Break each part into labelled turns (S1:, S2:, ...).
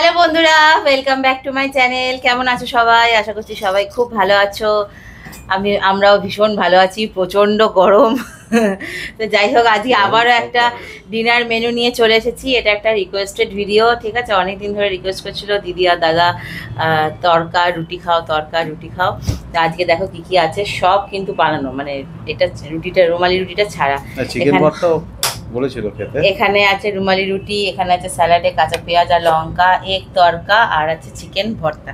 S1: Hello বন্ধুরা, welcome back to my channel. কেমন আছো সবাই? আশা করছি সবাই খুব ভালো আছো। আমরাও ভীষণ ভালো আছি, প্রচণ্ড গরম। তো যাই হোক, আজকে আবারও একটা ডিনার মেনু নিয়ে চলে এসেছি। এটা একটা রিকোয়েস্টেড ভিডিও, ঠিক আছে? অনেক দিন ধরে রিকোয়েস্ট করছিল দিদি আর দাদা, তড়কা রুটি খাও, তড়কা রুটি খাও। তো আজকে দেখো কি কি আছে, সব কিন্তু বানানো, মানে এটা রুটিটা, রুমালি রুটিটা ছাড়া।
S2: চিকেন ভর্তা বলেছিল খেতে।
S1: এখানে আছে রুমালি রুটি, এখানে আছে স্যালাডে কাঁচা পেঁয়াজ আর লঙ্কা, এগ তড়কা, আর আছে চিকেন ভর্তা।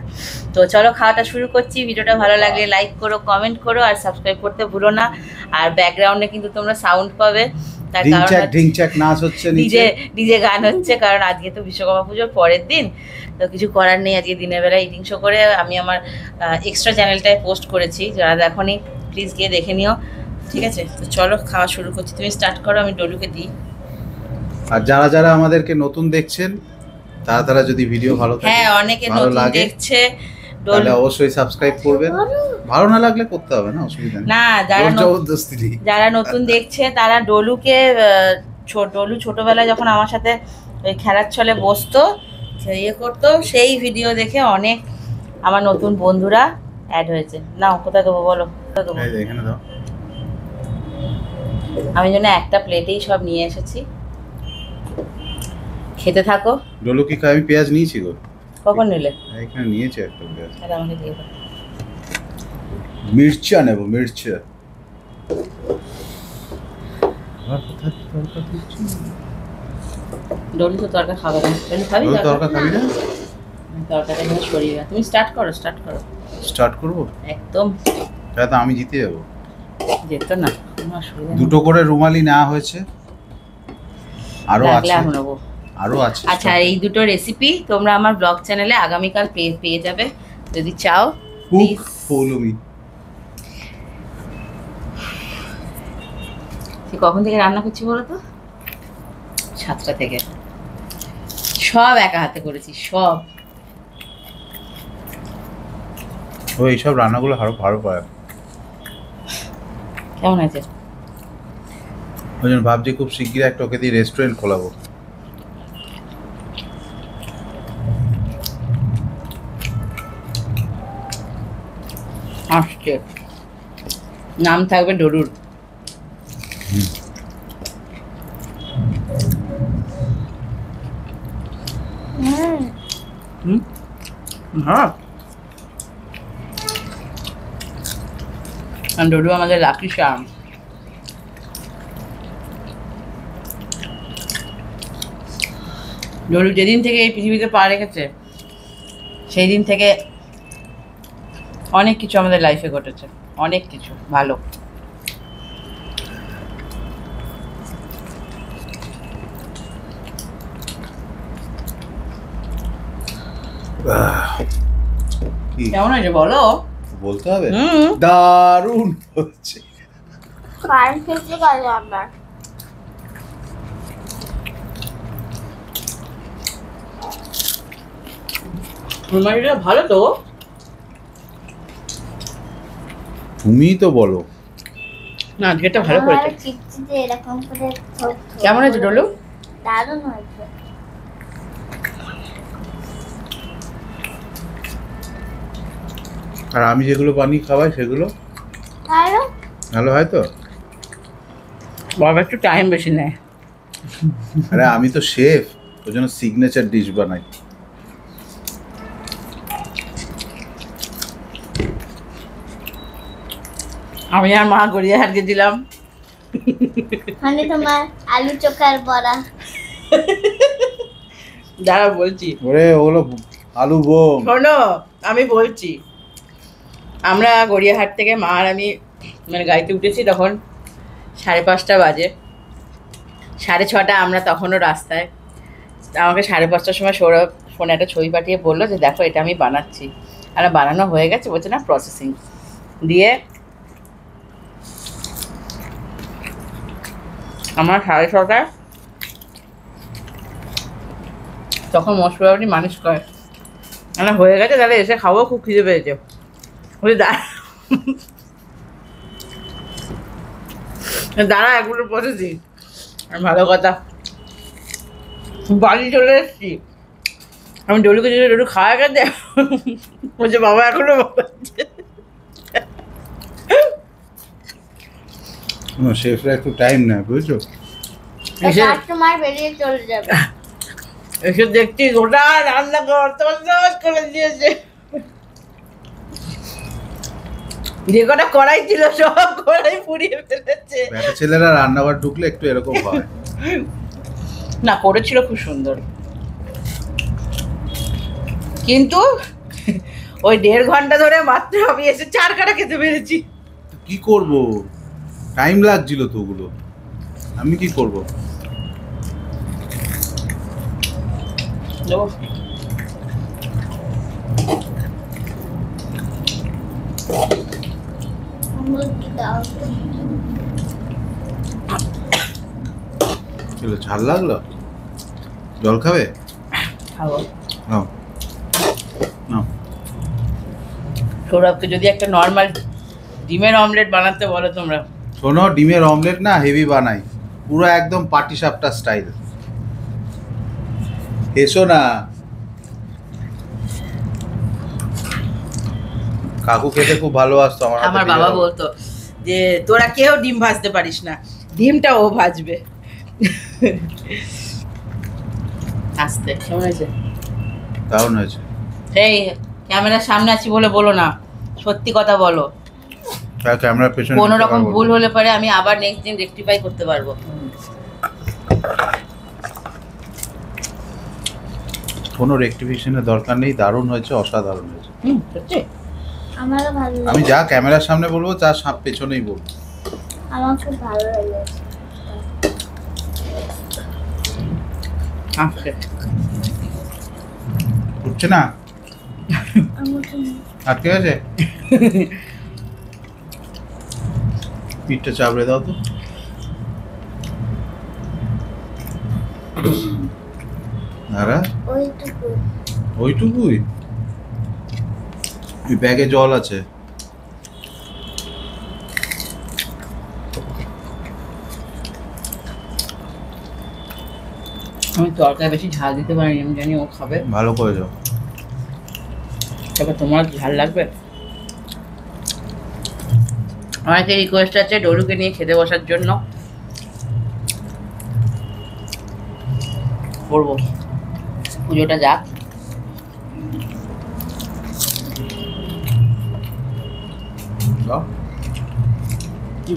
S1: তো চলো খাওয়াটা শুরু করছি। ভিডিওটা ভালো লাগলে লাইক করো, কমেন্ট করো আর সাবস্ক্রাইব করতে ভুলো না। আর ব্যাকগ্রাউন্ডে কিন্তু তোমরা সাউন্ড পাবে, তার কারণ
S2: নাচ হচ্ছে,
S1: ডিজে গান হচ্ছে, কারণ আজকে তো বিশ্বকর্মা পুজোর পরের দিন। তো কিছু করার নেই, আজকে দিনের বেলা ইটিং শো করে আমি আমার এক্সট্রা চ্যানেলটায় পোস্ট করেছি। যারা দেখোনি প্লিজ গিয়ে দেখে নিও, ঠিক আছে? তো চলো খাওয়া শুরু করছি, তুমি স্টার্ট করো, আমি ডলুকে দিই।
S2: আর যারা যারা আমাদেরকে নতুন দেখছেন তারা যদি ভিডিও ভালো থাকে,
S1: হ্যাঁ অনেকে নতুন দেখছে,
S2: তাহলে অবশ্যই সাবস্ক্রাইব করবেন। ভালো না লাগলে করতে হবে না, অসুবিধা নেই।
S1: না, যারা নতুন দেখছে তারা ডলুকে, ডলু ছোটবেলায় যখন আমার সাথে ওই খেলার ছলে বসতো, ইয়ে করতো, সেই ভিডিও দেখে অনেক আমার নতুন বন্ধুরা অ্যাড হয়েছে। নাও, কোথায় দেবো বলো? কোথায় দেবো?
S2: এখানে দাও।
S1: আমি জন্য একটা প্লেটেই সব নিয়ে এসেছি, খেতে থাকো।
S2: ডলু কি খাই? আমি পেঁয়াজ নিয়েছি গো।
S1: কখন নিলে?
S2: এখানে নিয়েছি একটা পেঁয়াজ।
S1: আরে আমাকে দিয়ে দাও।
S2: মির্চা নেব, মির্চা।
S1: ডলু তো তরকা খাবে না। ডলু খাবি?
S2: তরকা খাবি না?
S1: তরকাটা নিয়ে সরিয়ে না। তুমি স্টার্ট করো।
S2: স্টার্ট করব
S1: একদম।
S2: তাহলে আমি জিতে যাবো।
S1: যেত না,
S2: দুটো করে রুমালি নেওয়া হয়েছে, আরো আছে।
S1: আচ্ছা, এই দুটো রেসিপি তোমরা আমার ব্লগ চ্যানেলে আগামীকাল পেয়ে যাবে যদি চাও। কখন থেকে রান্না করছি বলো তো? 7টা থেকে। সব একা হাতে করেছি, সব।
S2: ও এইসব রান্নাগুলো আরো ভালো পারে।
S1: কেমন আছে?
S2: ওই জন্য ভাবছি খুব শিগগিরই একটা ওকে দিয়ে রেস্টুরেন্ট খোলাবো।
S1: আসছে, নাম থাকবে ডলুর। হ্যাঁ, ডলু আমাদের লাকি শাম। ডলু যেদিন থেকে এই পৃথিবীতে পা রেখেছে সেই দিন থেকে অনেক কিছু আমাদের লাইফে ঘটেছে, অনেক কিছু ভালো। কেমন হয়েছে বলো?
S2: বলতে হবে, দারুণ হচ্ছে।
S1: ভালো তো,
S2: তুমি তো বলো
S1: না, যেটা ভালো করেছে। কেমন হয়েছে ডলু?
S3: দারুণ হয়েছে।
S2: আর আমি যেগুলো বানিয়ে খাওয়াই সেগুলো ভালো হয় তো?
S1: বাবা একটু টাইম বেশি নেয়।
S2: আরে আমি তো শেফ, ওই জন্য সিগনেচার ডিশ বানাই।
S1: আমি আর মা গড়িয়ে হারিয়ে দিলাম।
S3: মানে তোমার আলু চোখার বড়া।
S1: দাঁড়া বলছি।
S2: ওরে ওগুলো আলু বোম।
S1: শোনো, আমি বলছি, আমরা গড়িয়াহাট থেকে মা আর আমি মানে গাড়িতে উঠেছি, তখন 5:30 বাজে। 6:30 আমরা তখনও রাস্তায়। আমাকে 5:30টার সময় সৌরভ ফোনে একটা ছবি পাঠিয়ে বললো যে দেখো এটা আমি বানাচ্ছি। আর বানানো হয়ে গেছে, বলছে না প্রসেসিং। দিয়ে আমার 6:30 তখন মশলাটি মানুষ করে মানে হয়ে গেছে, তাহলে এসে খাবো, খুব খিদে পেয়েছে। বলি দাঁড়া একগুলো পচেছি। ভালো কথা, বাড়ি চলে এসেছি, আমি ডলুকে যদি ডলু খাওয়া গেছে বলছে বাবা এখনো বাবাচ্ছে।
S2: শেফরা একটু টাইম নেয় বুঝছো।
S1: এসে
S3: কাস্টমার বেরিয়ে চলে যাবে।
S1: এসে দেখছি গোটা রান্না করে দিয়েছে, যে কটা কড়াই ছিল সব কড়াই পুড়িয়ে ফেলেছে।
S2: ব্যাটা ছেলেরা রান্নাঘর ঢুকলে একটু এরকম হয়।
S1: না করেছিল খুব সুন্দর, কিন্তু ওই 1.5 ঘন্টা ধরে মাত্র আমি এসে 4 কাটা খেতে পেরেছি।
S2: কি করব, টাইম লাগছিল তো ওগুলো, আমি কি করব।
S1: দেবো?
S3: মুরগি দাও।
S2: চলো, ঝাল লাগলো, জল খাবে?
S1: খাবো।
S2: নাও নাও।
S1: সৌরভকে যদি একটা নর্মাল ডিমের অমলেট বানাতে বলো তোমরা,
S2: শোনো, ডিমের অমলেট না হেভি বানাই, পুরো একদম পাটি সাপটা স্টাইল। এসো না, কাকু খেতে খুব ভালোবাসতো আমার হাতে
S1: আমার
S2: দিয়ে
S1: বাবা
S2: দাও।
S1: বলতো যে তোরা কেউ ডিম ভাজতে পারিস না, ডিমটা ও ভাজবে। আস্তে কেমন হয়েছে?
S2: দারুণ হয়েছে।
S1: এই ক্যামেরার সামনে আছি বলে বলো না, সত্যি কথা বলো।
S2: ক্যামেরার পেছনে
S1: কোনো
S2: একটা
S1: রকম
S2: বার
S1: ভুল
S2: বলবো।
S1: হলে পরে আমি আবার নেক্সট দিন রেকটিফাই করতে পারবো।
S2: কোনো রেকটিফিকেশনের দরকার নেই, দারুণ হয়েছে, অসাধারণ হয়েছে।
S1: সত্যি
S3: আমারও ভালো লাগে।
S2: আমি যা ক্যামেরার সামনে বলবো তার পেছনেই বলবো।
S3: আমার খুব ভালো লেগেছে।
S1: আচ্ছা
S2: উঠছে না,
S3: আমাকে
S2: আটকে গেছে। পিঠটা চাপড়ে দাও তো। দাঁড়া,
S3: ওইটুকু।
S2: ওইটুকুই? ওই ব্যাগে জল আছে।
S1: আমি তরকারি বেশি ঝাল দিতে পারিনি, আমি জানি ও খাবে।
S2: ভালো করে যাও।
S1: তবে তোমার ঝাল লাগবে। অনেকে রিকোয়েস্ট আছে ডলুকে নিয়ে খেতে বসার জন্য, করবো পুজোটা যাক।
S2: দাও।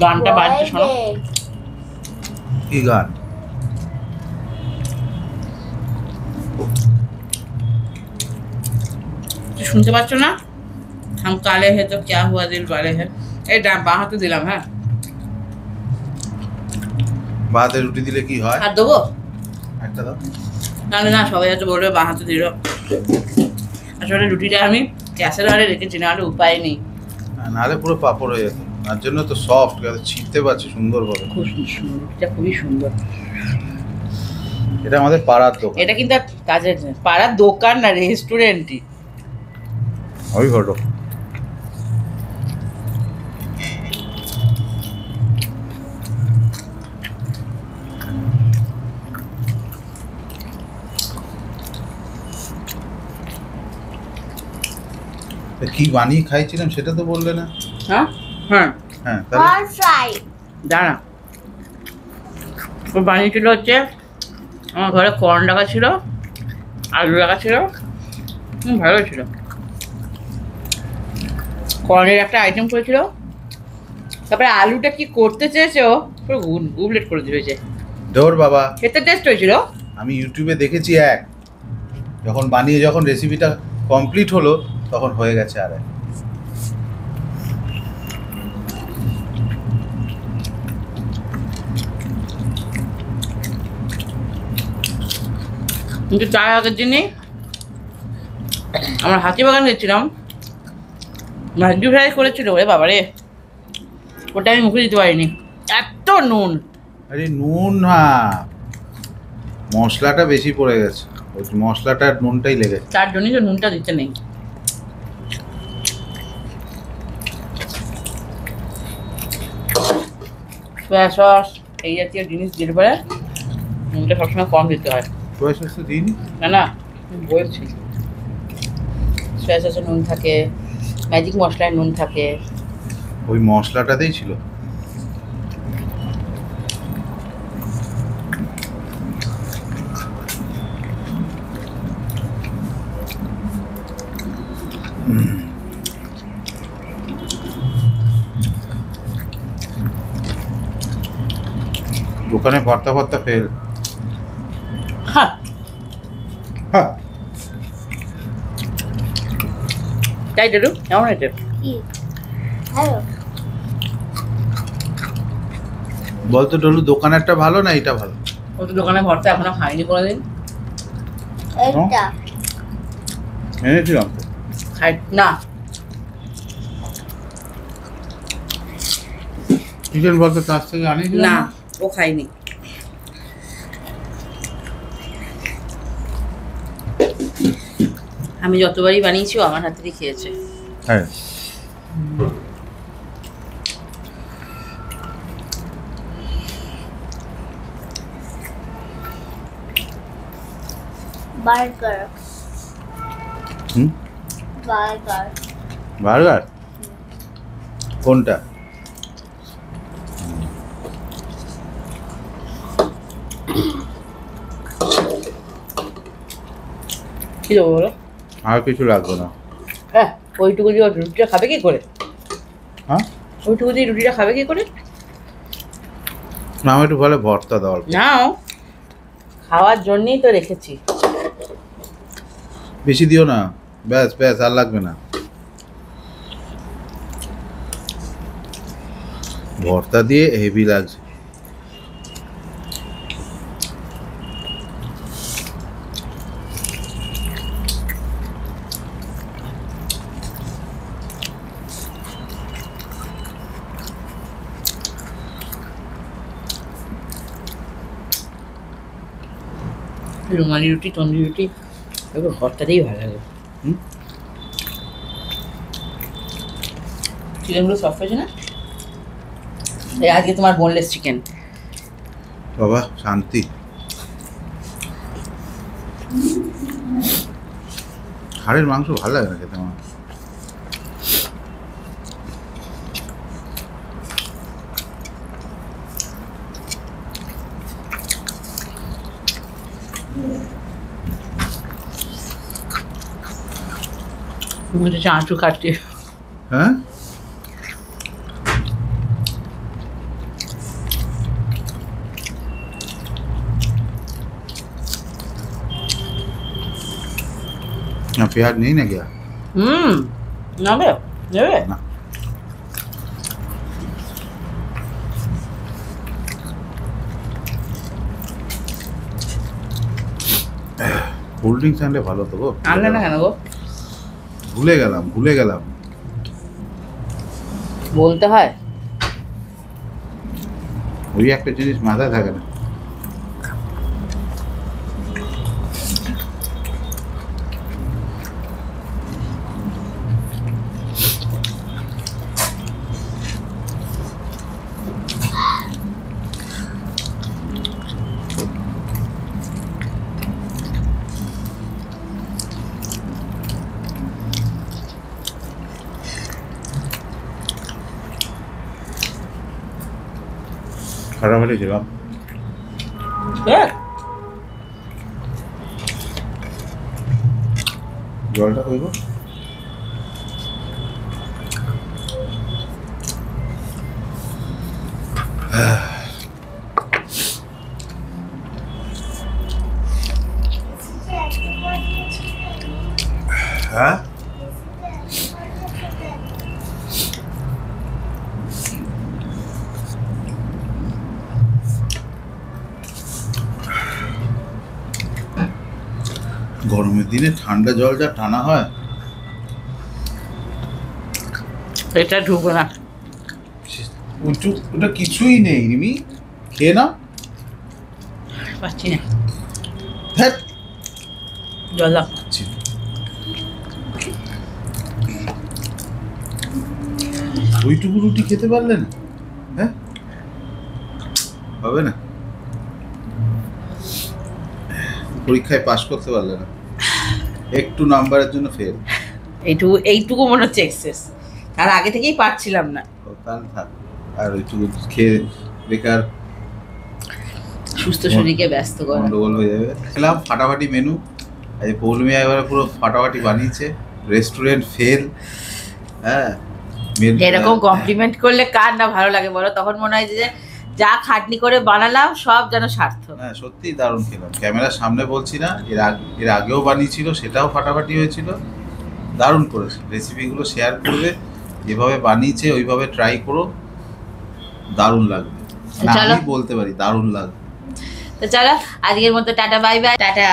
S1: গানটা বাজছে শোনো।
S2: কি গান?
S1: শুনতে পাচ্ছ না? হাম কালে হে তো ক্যা হুয়া দিল বালে হে। এই বাঁ হাতে দিলাম। হ্যাঁ,
S2: ভাতে রুটি দিলে কি হয়?
S1: আর দেবো?
S2: একটা দাও।
S1: না না, সবাই হয়তো বলবে বাঁ হাতে দিল। আসলে রুটিটা আমি গ্যাসের আড়ে রেখেছি, না হলে উপায় নেই।
S2: নাহলে পুরো পাপড় হয়ে যেত। তার জন্য তো সফট, ছিঁড়তে পারছি সুন্দরভাবে।
S1: খুব সুন্দর, রুটিটা খুবই সুন্দর।
S2: এটা আমাদের পাড়ার দোকান।
S1: এটা কিন্তু আর কাজের নয়, পাড়ার দোকান না, রেস্টুরেন্টই।
S2: ওই ঘটো। কি বানিয়ে খাইছিলাম সেটা তো বললে না।
S1: হ্যাঁ হ্যাঁ,
S2: হ্যাঁ তাহলে
S3: কর্ন ফ্রাই।
S1: দাঁড়া। ও বানিয়েছিল হচ্ছে, আমার ঘরে কর্ন রাখা ছিল, আলু রাখা ছিল, ভালো ছিল। কর্নের একটা আইটেম করেছিল, তারপরে আলুটা কি করতে চেয়েছে ও পুরো গুবলেট করে দিয়েছে।
S2: ধর বাবা,
S1: খেতে টেস্ট হয়েছিল।
S2: আমি ইউটিউবে দেখেছি এক, যখন বানিয়ে যখন রেসিপিটা কমপ্লিট হলো তখন হয়ে গেছে আর এক।
S1: কিন্তু তার আগের দিনই আমার হাতিবাগান গেছিলাম, ম্যাগি ফ্রাই করেছিল। ওরে বাবা রে, ওটা আমি মুখে দিতে পারিনি, এত নুন।
S2: আরে নুন না, মশলাটা বেশি পড়ে গেছে, ওই মশলাটা আর নুনটাই লেগেছে।
S1: তার জন্যই তো নুনটা দিতে নেই। সয়া সস এই জাতীয় জিনিস দিলে পরে নুনটা সবসময় কম দিতে হয়।
S2: সয়া সস তো দিইনি।
S1: না না, বলছি সয়া সসে নুন থাকে, ম্যাজিক মশলায় নুন থাকে।
S2: ওই মশলাটাতেই ছিল। দোকানে ভর্তা ভর্তা ফেল।
S1: হ্যাঁ
S2: হ্যাঁ,
S1: তাই ডেডু কেমন হয়েছে?
S3: কি ভালো?
S2: বলতো ডলু দোকানেরটা ভালো না এটা ভালো?
S1: ও তো দোকানে ভর্তা এখনো খাইনি কোনোদিন।
S3: এইটা
S2: এনেছিলাম তো।
S1: খাই না।
S2: চিকেন বলতো কাছ থেকে আনিয়েছিলাম
S1: না
S2: না?
S1: ও খাইনি। আমি যতবারই বানিয়েছি ও আমার হাতেরই খেয়েছে।
S2: হ্যাঁ,
S3: বার্গার
S2: হুম,
S3: বার্গার
S2: বার্গার কোনটা?
S1: কি দেবো বলো?
S2: আর কিছু লাগবে না।
S1: হ্যাঁ, ওইটুকু দিয়ে রুটিটা খাবে কি করে?
S2: হ্যাঁ,
S1: ওইটুকু দিয়ে রুটিটা খাবে কি করে?
S2: না আমি একটু বলে ভর্তা দাও অল্প।
S1: নাও, খাওয়ার জন্যই তো রেখেছি।
S2: বেশি দিও না, ব্যাস ব্যাস, আর লাগবে না। ভর্তা দিয়ে হেভি লাগছে।
S1: রুমালি রুটি, তন্দুরি রুটি, এগুলো ভর্তাতেই ভালো লাগে।
S2: হুম,
S1: চিকেনগুলো সফট হয়েছে না? এই আজকে তোমার বোনলেস চিকেন।
S2: বাবা শান্তি। হাড়ের মাংস ভালো লাগে না খেতে আমার।
S1: মনে হচ্ছে আঁচু কাটছে।
S2: হ্যাঁ, না পেঁয়াজ নেই না क्या?
S1: নেবে নেবে।
S2: না, কোল্ড ড্রিঙ্কস আনলে ভালো তো গো।
S1: আনলে না কেন গো?
S2: ভুলে গেলাম।
S1: বলতে হয়।
S2: ওই একটা জিনিস মাথায় থাকে না। খারাপ হয়েছিলাম।
S1: হ্যাঁ,
S2: জলটা কইব। হ্যাঁ, গরমের দিনে ঠান্ডা জল যা টানা হয়।
S1: এটা ঢুকবে না।
S2: ওটা কিছুই নেই রিমি, খেয়ে না।
S1: পাচ্ছি না,
S2: হ্যাঁ,
S1: জল দাও।
S2: ওইটুকু রুটি খেতে পারলে না? হ্যাঁ, হবে না। পরীক্ষায় পাশ করতে পারলে না। একটু নাম্বারের জন্য ফেল।
S1: এইটুকু মনে হচ্ছে এক্সেস, আর আগে থেকেই পারছিলাম না।
S2: তাহলে থাক, আর একটু খেয়ে বেকার
S1: সুস্থ শরীরকে ব্যস্ত করা।
S2: গন্ডগোল হয়ে যাবে। খেলাম ফাটাফাটি মেনু, এই পৌলমিয়া এবারে পুরো ফাটাফাটি বানিয়েছে, রেস্টুরেন্ট ফেল। হ্যাঁ,
S1: এরকম কমপ্লিমেন্ট করলে কার না ভালো লাগে বলো? তখন মনে হয় যে যা খাটনি করে বানালাম সব যেন সার্থক।
S2: হ্যাঁ সত্যিই দারুণ খেলাম, ক্যামেরার সামনে বলছি না, এর আগেও বানিয়েছিল, সেটাও ফাটাফাটি হয়েছিল, দারুণ করেছে। রেসিপিগুলো শেয়ার করবে, যেভাবে বানিয়েছে ওইভাবে ট্রাই করো, দারুণ লাগবে। না,
S1: চলো।
S2: আমি বলতে পারি দারুণ লাগবে।
S1: তো চলো আজকের মতো টাটা, বাই বাই, টাটা।